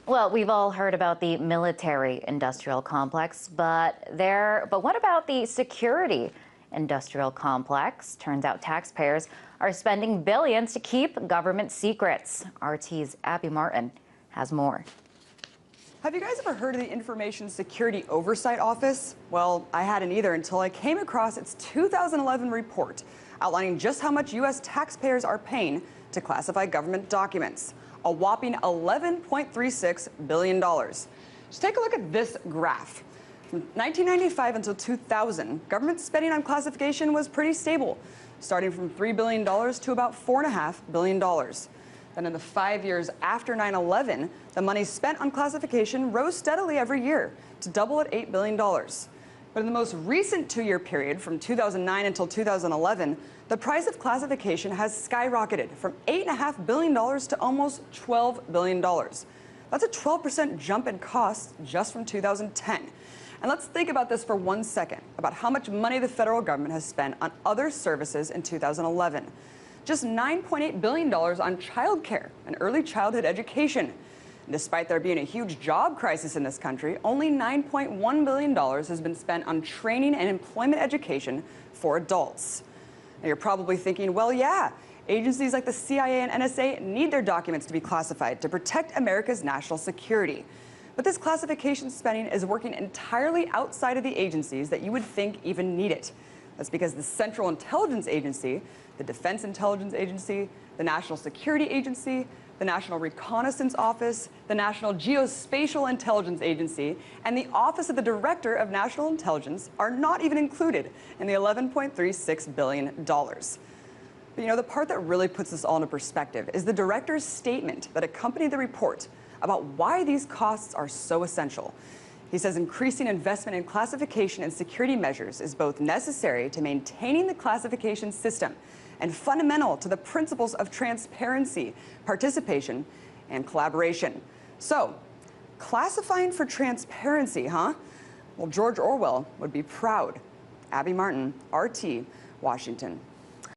Well, we've all heard about the military-industrial complex, but what about the security industrial complex? Turns out taxpayers are spending billions to keep government secrets. RT's Abby Martin has more. Have you guys ever heard of the Information Security Oversight Office? Well, I hadn't either until I came across its 2011 report outlining just how much U.S. taxpayers are paying to classify government documents. A whopping $11.36 billion. Just take a look at this graph. From 1995 until 2000, government spending on classification was pretty stable, starting from $3 billion to about $4.5 billion. Then in the 5 years after 9/11, the money spent on classification rose steadily every year to double at $8 billion. But in the most recent 2-year period, from 2009 until 2011, the price of classification has skyrocketed from $8.5 billion to almost $12 billion. That's a 12% jump in costs just from 2010. And let's think about this for 1 second, about how much money the federal government has spent on other services in 2011. Just $9.8 billion on childcare and early childhood education. And despite there being a huge job crisis in this country, only $9.1 billion has been spent on training and employment education for adults. Now you're probably thinking, well, yeah, agencies like the CIA and NSA need their documents to be classified to protect America's national security. But this classification spending is working entirely outside of the agencies that you would think even need it. That's because the Central Intelligence Agency, the Defense Intelligence Agency, the National Security Agency, the National Reconnaissance Office, the National Geospatial Intelligence Agency, and the Office of the Director of National Intelligence are not even included in the $11.36 billion. But you know, the part that really puts this all into perspective is the director's statement that accompanied the report about why these costs are so essential. He says increasing investment in classification and security measures is both necessary to maintaining the classification system and fundamental to the principles of transparency, participation, and collaboration. So, classifying for transparency, huh? Well, George Orwell would be proud. Abby Martin, RT, Washington.